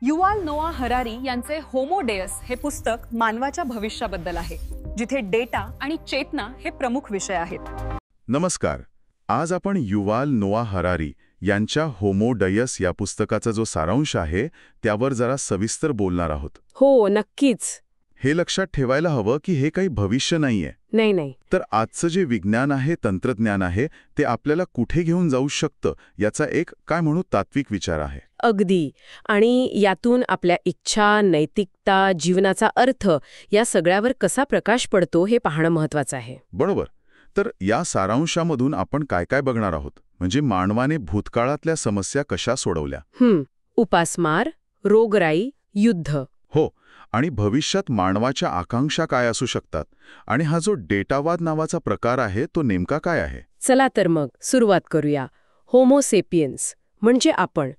Yuval नोआ Harari यांचे homo डेअस हे पुस्तक मानवाच्या भविष्याबद्दल आहे, जिथे डेटा आणि चेतना हे प्रमुख विषय आहेत. नमस्कार. आज आपण युवाल नोआ हरारी यांच्या होमो डेअस या पुस्तकाचा जो सारांश आहे त्यावर जरा सविस्तर बोलणार आहोत. हो, नक्कीच. हे लक्षात ठेवायला हवं की हे काही भविष्य नाहीये. नाही. तर आजचं जे विज्ञान आहे, तंत्रज्ञान आहे, ते आपल्याला कुठे घेऊन जाऊ शकतं याचा एक काय म्हणू तात्विक विचार आहे. अगदी. आणि यातून आपल्या इच्छा, नैतिकता, जीवनाचा अर्थ या सगळ्यावर कसा प्रकाश पडतो हे पाहणं महत्वाचं आहे. बरोबर. तर या सारांशामधून आपण काय काय बघणार आहोत, म्हणजे मानवाने भूतकाळातल्या समस्या कशा सोडवल्या. उपासमार, रोगराई, युद्ध. हो. आणि भविष्यात मानवाच्या आकांक्षा काय असू शकतात, आणि हा जो डेटावाद नावाचा प्रकार आहे तो नेमका काय आहे. चला तर मग सुरुवात करूया. होमो सेपियन्स म्हणजे आपण,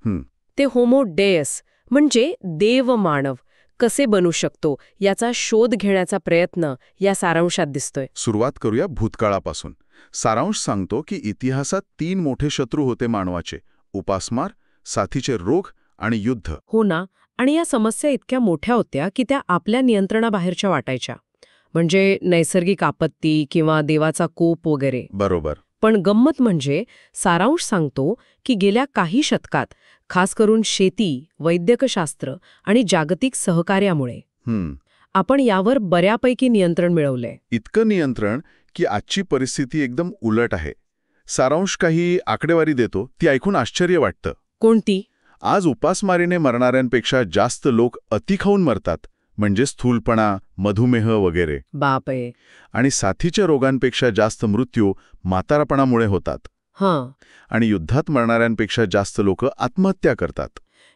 ते होमो डेअस म्हणजे देवमानव कसे बनू शकतो याचा शोध घेण्याचा प्रयत्न या सारांशात दिसतोय. सुरुवात करूया भूतकाळापासून. सारांश सांगतो की इतिहासात 3 मोठे शत्रू होते मानवाचे: उपासमार, साथीचे रोग आणि युद्ध. हो ना. आणि या समस्या इतक्या मोठ्या होत्या की त्या आपल्या नियंत्रणाबाहेरच्या वाटायच्या, म्हणजे नैसर्गिक आपत्ती किंवा देवाचा कोप वगैरे. बरोबर. पण गंमत म्हणजे सारांश सांगतो की गेल्या काही शतकात, खास करून शेती, वैद्यकशास्त्र आणि जागतिक सहकार्यामुळे आपण यावर बऱ्यापैकी नियंत्रण मिळवलंय. इतकं नियंत्रण की आजची परिस्थिती एकदम उलट आहे. सारांश काही आकडेवारी देतो, ती ऐकून आश्चर्य वाटतं. कोणती? आज उपासमारीने मरणाऱ्यांपेक्षा जास्त लोक अति खाऊन मरतात, म्हणजे स्थूलपणा, मधुमेह वगैरे. बापरे. आणि साथीच्या रोगांपेक्षा जास्त मृत्यू म्हातारपणामुळे होतात. आणि युद्धात मरणाऱ्यांपेक्षा जास्त लोक आत्महत्या करतात.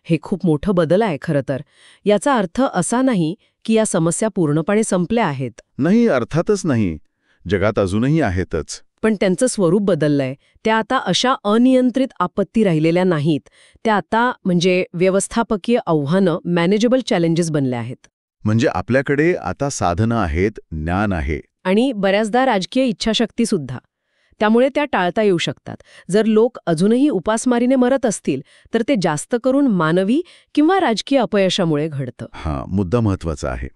हे खूप मोठं बदल आहे खरं तर. याचा अर्थ असा नाही की या समस्या पूर्णपणे संपल्या आहेत. नाही, अर्थातच नाही. जगात अजूनही आहेतच. पण त्यांचं स्वरूप बदललंय. त्या आता अशा अनियंत्रित आपत्ती राहिलेल्या नाहीत. त्या आता म्हणजे व्यवस्थापकीय आव्हानं, मॅनेजेबल चॅलेंजेस बनल्या आहेत. म्हणजे आपल्याकडे आता साधनं आहेत, ज्ञान आहे. आणि बऱ्याचदा राजकीय इच्छाशक्ती सुद्धा. त्यामुळे त्या टाळता येऊ शकतात. जर लोक अजूनही उपासमारीने मरत असतील तर ते जास्त करून मानवी किंवा राजकीय अपयशामुळे घडतं. मुद्दा महत्वाचा आहे.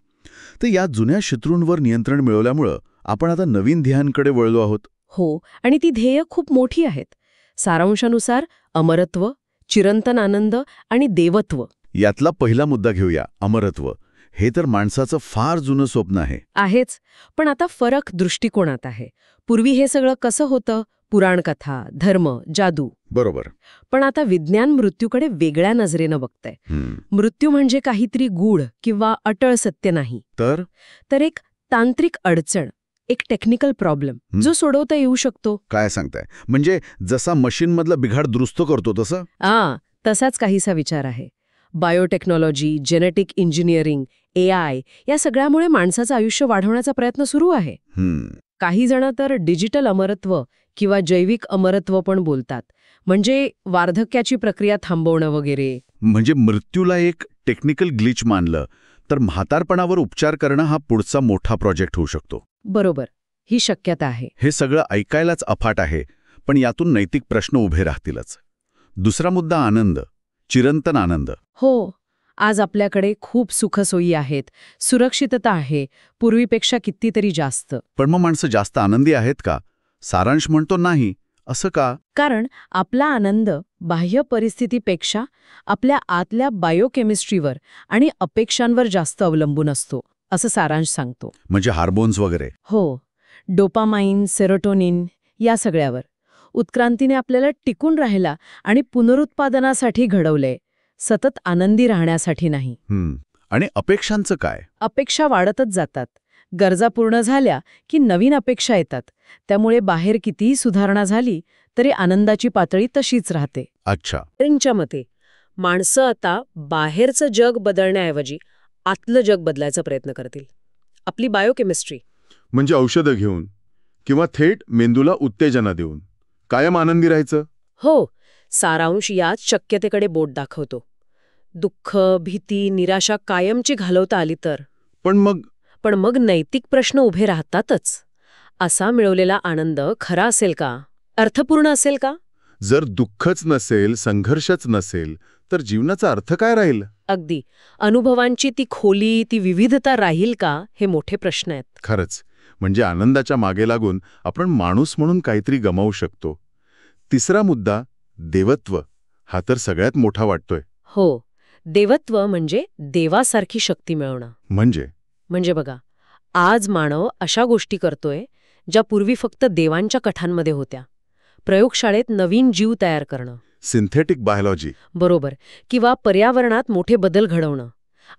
तर या जुन्या शत्रूंवर नियंत्रण मिळवल्यामुळं आपण आता नवीन ध्येयांकडे वळलो आहोत. हो. आणि ती ध्येय खूप मोठी आहेत. सारांशानुसार अमरत्व, चिरंतन आनंद आणि देवत्व. यातला पहिला मुद्दा घेऊया, अमरत्व. हे तर माणसाचं फार जुनं स्वप्न आहे. आहेच. पण आता फरक दृष्टिकोनात आहे. पूर्वी हे सगळं कसं होतं? पुराणकथा, धर्म, जादू. बरोबर. पण आता विज्ञान मृत्यूकडे वेगळ्या नजरेनं बघतंय. मृत्यू म्हणजे काहीतरी गूढ किंवा अटळ सत्य नाही, तर एक तांत्रिक अडचण, एक टेक्निकल प्रॉब्लेम जो सोडवता येऊ शकतो. काय सांगताय? म्हणजे जसा मशीनमधला बिघाड दुरुस्त करतो तसं? तसाच काहीसा विचार आहे. बायोटेक्नॉलॉजी, जेनेटिक इंजिनिअरिंग, AI या सगळ्यामुळे माणसाचं आयुष्य वाढवण्याचा प्रयत्न सुरू आहे. काही जण तर डिजिटल अमरत्व किंवा जैविक अमरत्व पण बोलतात, म्हणजे वार्धक्याची प्रक्रिया थांबवणं वगैरे. म्हणजे मृत्यूला एक टेक्निकल ग्लिच मानलं तर म्हातारपणावर उपचार करणं हा पुढचा मोठा प्रोजेक्ट होऊ शकतो. बरोबर. ही शक्यता आहे. हे सगळं ऐकायलाच अफाट आहे, पण यातून नैतिक प्रश्न उभे राहतीलच. दुसरा मुद्दा, आनंद, चिरंतन आनंद. हो. आज आपल्याकडे खूप सुखसोयी आहेत, सुरक्षितता आहे, पूर्वीपेक्षा कितीतरी जास्त. पण मग माणसं जास्त आनंदी आहेत का? सारांश म्हणतो नाही. असं का? कारण आपला आनंद बाह्य परिस्थितीपेक्षा आपल्या आतल्या बायोकेमिस्ट्रीवर आणि अपेक्षांवर जास्त अवलंबून असतो, असं सारांश सांगतो. म्हणजे हार्मोन्स वगैरे? हो. डोपामाइन, सेरोटोनिन या सगळ्यावर. उत्क्रांतीने आपल्याला टिकून राहायला आणि पुनरुत्पादनासाठी घडवलंय, सतत आनंदी राहण्यासाठी नाही. आणि अपेक्षांचं काय? अपेक्षा वाढतच जातात. गरजा पूर्ण झाल्या की नवीन अपेक्षा येतात. त्यामुळे बाहेर कितीही सुधारणा झाली तरी आनंदाची पातळी तशीच राहते. अच्छा. त्यांच्या मते माणसं आता बाहेरचं जग बदलण्याऐवजी आतलं जग बदलायचा प्रयत्न करतील. आपली बायोकेमिस्ट्री, म्हणजे औषधं घेऊन किंवा थेट मेंदूला उत्तेजना देऊन कायम आनंदी राहायचं. हो. सारांश याच शक्यतेकडे बोट दाखवतो. दुःख, भीती, निराशा कायमची घालवता आली तर. पण मग नैतिक प्रश्न उभे राहतातच. असा मिळवलेला आनंद खरा असेल का? अर्थपूर्ण असेल का? जर दुःखच नसेल, संघर्षच नसेल, तर जीवनाचा अर्थ काय राहील? अगदी. अनुभवांची ती खोली, ती विविधता राहील का, हे मोठे प्रश्न आहेत. खरंच, म्हणजे आनंदाच्या मागे लागून आपण माणूस म्हणून काहीतरी गमावू शकतो. तिसरा मुद्दा, देवत्व, हा तर सगळ्यात मोठा वाटतोय. हो, देवत्व म्हणजे देवासारखी शक्ती मिळवणं. म्हणजे बघा, आज मानव अशा गोष्टी करतोय ज्या पूर्वी फक्त देवांच्या कठांमध्ये होत्या. प्रयोगशाळेत नवीन जीव तयार करणं, सिंथेटिक बायोलॉजी. बरोबर, किंवा पर्यावरणात मोठे बदल घडवणं,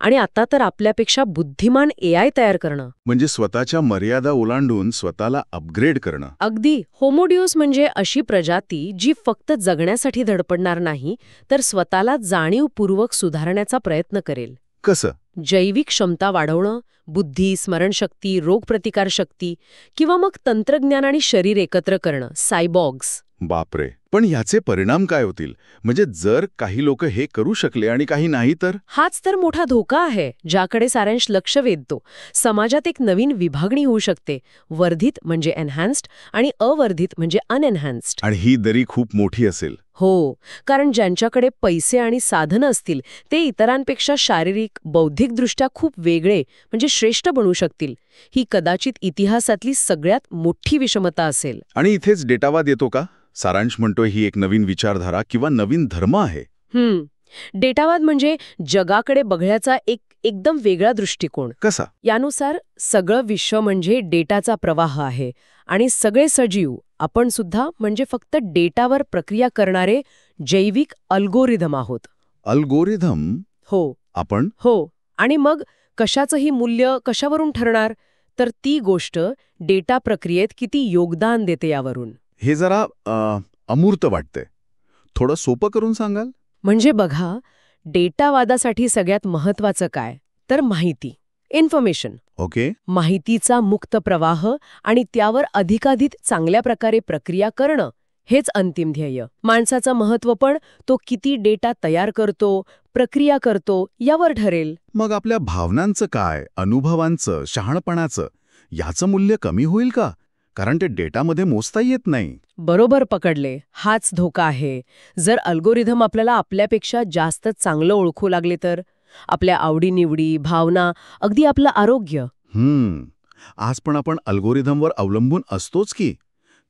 आणि आता तर आपल्यापेक्षा बुद्धिमान AI तयार करणं. म्हणजे स्वतःच्या मर्यादा ओलांडून स्वतःला अपग्रेड करणं. अगदी. होमोडियोस म्हणजे अशी प्रजाती जी फक्त जगण्यासाठी धडपडणार नाही, तर स्वतःला जाणीवपूर्वक सुधारण्याचा प्रयत्न करेल. कसं? जैविक क्षमता वाढवणं, बुद्धी, स्मरणशक्ती, रोगप्रतिकारशक्ती, किंवा मग तंत्रज्ञान आणि शरीर एकत्र करणं, सायबॉग्स. बापरे. पण ह्याचे परिणाम काय होतील? म्हणजे जर काही लोक हे करू शकले आणि काही नाही तर? हाच तर मोठा धोका आहे, ज्याकडे सारांश लक्ष वेधतो. समाजात एक नवीन विभागणी होऊ शकते, वर्धित म्हणजे एनहान्स्ड आणि अवर्धित म्हणजे अनएनहान्स्ड. आणि ही दरी खूप मोठी असेल. हो, कारण ज्यांच्याकडे पैसे आणि साधनं असतील ते इतरांपेक्षा शारीरिक, बौद्धिकदृष्ट्या खूप वेगळे म्हणजे श्रेष्ठ बनू शकतील. ही कदाचित इतिहासातली सगळ्यात मोठी विषमता असेल. आणि इथेच डेटावाद येतो का? सारांश म्हणतोय ही एक नवीन विचारधारा किंवा नवीन धर्म आहे. डेटावाद म्हणजे जगाकडे बघण्याचा एकदम वेगळा दृष्टिकोन. कसा? यानुसार सगळं विश्व म्हणजे डेटाचा प्रवाह आहे आणि सगळे सजीव, आपण सुद्धा, म्हणजे फक्त डेटावर प्रक्रिया करणारे जैविक अल्गोरिदम आहोत. अल्गोरिदम? हो. आपण? हो. आणि मग कशाचंही मूल्य कशावरून ठरणार? तर ती गोष्ट डेटा प्रक्रियेत किती योगदान देते यावरून. हे जरा अमूर्त वाटतंय. थोडं सोपं करून सांगाल? म्हणजे बघा, डेटावादासाठी सगळ्यात महत्वाचं काय तर माहिती, इन्फॉर्मेशन. ओके. माहितीचा मुक्त प्रवाह आणि त्यावर अधिकाधिक चांगल्या प्रकारे प्रक्रिया करणं, हेच अंतिम ध्येय. माणसाचं महत्त्व पण तो किती डेटा तयार करतो, प्रक्रिया करतो यावर ठरेल. मग आपल्या भावनांचं काय, अनुभवांचं, शहाणपणाचं, याचं मूल्य कमी होईल का? कारण ते डेटामध्ये मोजता येत नाही. बरोबर पकडले. हाच धोका आहे. जर अल्गोरिदम आपल्याला आपल्यापेक्षा जास्त चांगलं ओळखू लागले तर? आपल्या आवडीनिवडी, भावना, अगदी आपलं आरोग्य. आज पण आपण अल्गोरिदमवर अवलंबून असतोच की.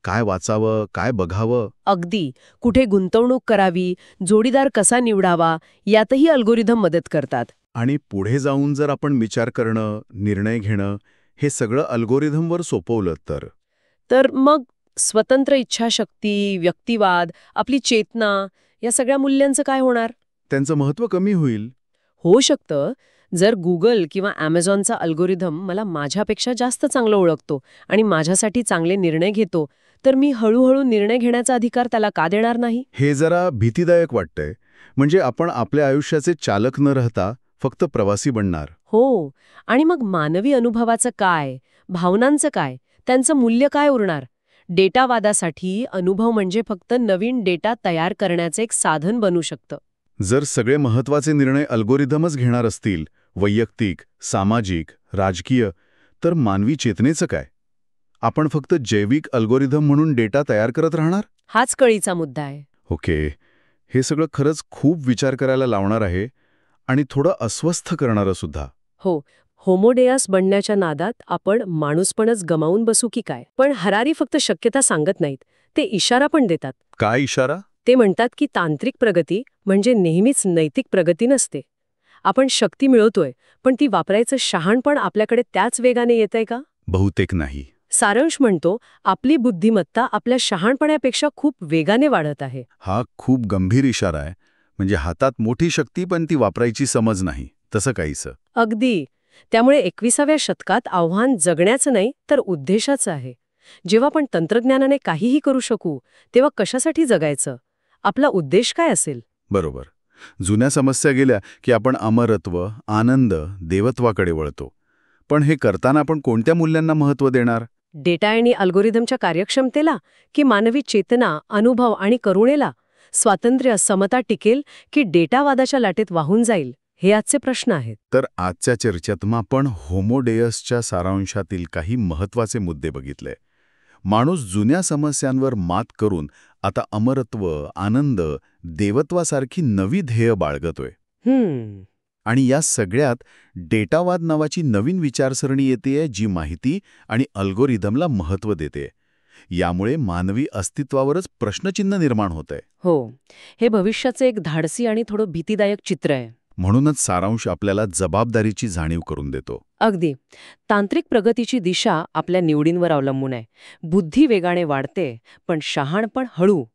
काय वाचावं, काय बघावं. अगदी. कुठे गुंतवणूक करावी, जोडीदार कसा निवडावा, यातही अल्गोरिदम मदत करतात. आणि पुढे जाऊन जर आपण विचार करणं, निर्णय घेणं, हे सगळं अल्गोरिदमवर सोपवलं तर मग स्वतंत्र इच्छाशक्ती, व्यक्तिवाद, आपली चेतना, या सगळ्या मूल्यांचं काय होणार? त्यांचं महत्त्व कमी होईल. होऊ शकतं. जर गुगल किंवा Amazonचा अल्गोरिदम मला माझ्यापेक्षा जास्त चांगलं ओळखतो आणि माझ्यासाठी चांगले निर्णय घेतो, तर मी हळूहळू निर्णय घेण्याचा अधिकार त्याला का देणार नाही? हे जरा भीतीदायक वाटतंय. म्हणजे आपण आपल्या आयुष्याचे चालक न राहता फक्त प्रवासी बनणार. हो. आणि मग मानवी अनुभवाचं काय, भावनांचं काय, त्यांचं मूल्य काय उरणार? डेटावादासाठी अनुभव म्हणजे फक्त नवीन डेटा तयार करण्याचं एक साधन बनू शकतं. जर सगळे महत्त्वाचे निर्णय अल्गोरिदमच घेणार असतील, वैयक्तिक, सामाजिक, राजकीय, तर मानवी चेतनेचं काय? आपण फक्त जैविक अल्गोरिदम म्हणून डेटा तयार करत राहणार? हाच कळीचा मुद्दा आहे. ओके. हे सगळं खरंच खूप विचार करायला लावणार आहे आणि थोडं अस्वस्थ करणारं सुद्धा. हो. होमोडेयास बनण्याच्या नादात आपण माणूसपणच गमावून बसू की काय? पण हरारी फक्त शक्यता सांगत नाहीत, ते इशारा पण देतात. काय इशारा? ते म्हणतात की तांत्रिक प्रगती म्हणजे नेहमीच नैतिक प्रगती नसते. आपण शक्ती मिळवतोय, पण ती वापरायचं शहाणपण आपल्याकडे त्याच वेगाने येतंय का? बहुतेक नाही. सारांश म्हणतो, आपली बुद्धिमत्ता आपल्या शहाणपणापेक्षा खूप वेगाने वाढत आहे. हा खूप गंभीर इशारा आहे. म्हणजे हातात मोठी शक्ती पण ती वापरायची समज नाही, तसं काहीसं. अगदी. त्यामुळे 21व्या शतकात आव्हान जगण्याचं नाही तर उद्देशाचं आहे. जेव्हा आपण तंत्रज्ञानाने काहीही करू शकू, तेव्हा कशासाठी जगायचं? आपला उद्देश काय असेल? बरोबर. जुन्या समस्या गेल्या की आपण अमरत्व, आनंद, देवत्वाकडे वळतो. पण हे करताना आपण कोणत्या मूल्यांना महत्त्व देणार? डेटा आणि अल्गोरिदमच्या कार्यक्षमतेला की मानवी चेतना, अनुभव आणि करुणेला? स्वातंत्र्य, समता टिकेल की डेटावादाच्या लाटेत वाहून जाईल? हे आजचे प्रश्न आहेत. तर आजच्या चर्चेत आपण होमोडेयसच्या सारांशातील काही महत्त्वाचे मुद्दे बघितले. माणूस जुन्या समस्यांवर मात करून आता अमरत्व, आनंद, देवत्वासारखी नवी ध्येय बाळगतोय. आणि या सगळ्यात डेटावाद नावाची नवीन विचारसरणी येतेय, जी माहिती आणि अल्गोरिदमला महत्त्व देते. यामुळे मानवी अस्तित्वावरच प्रश्नचिन्ह निर्माण होतंय. हो, हे भविष्याचं एक धाडसी आणि थोडं भीतीदायक चित्र आहे. म्हणूनच सारांश आपल्याला जबाबदारीची जाणीव करून देतो. अगदी. तांत्रिक प्रगतीची दिशा आपल्या निवडींवर अवलंबून आहे. बुद्धी वेगाने वाढते, पण शहाणपण हळू.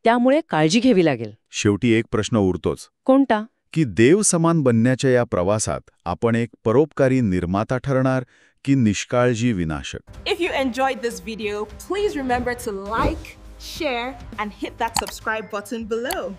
त्यामुळे काळजी घ्यावी लागेल. शेवटी एक प्रश्न उरतोच, कोणता? की देव समान बनण्याच्या या प्रवासात आपण एक परोपकारी निर्माता ठरणार की निष्काळजी विनाशक? If you enjoyed this video, please remember to like, share, and hit that subscribe button below.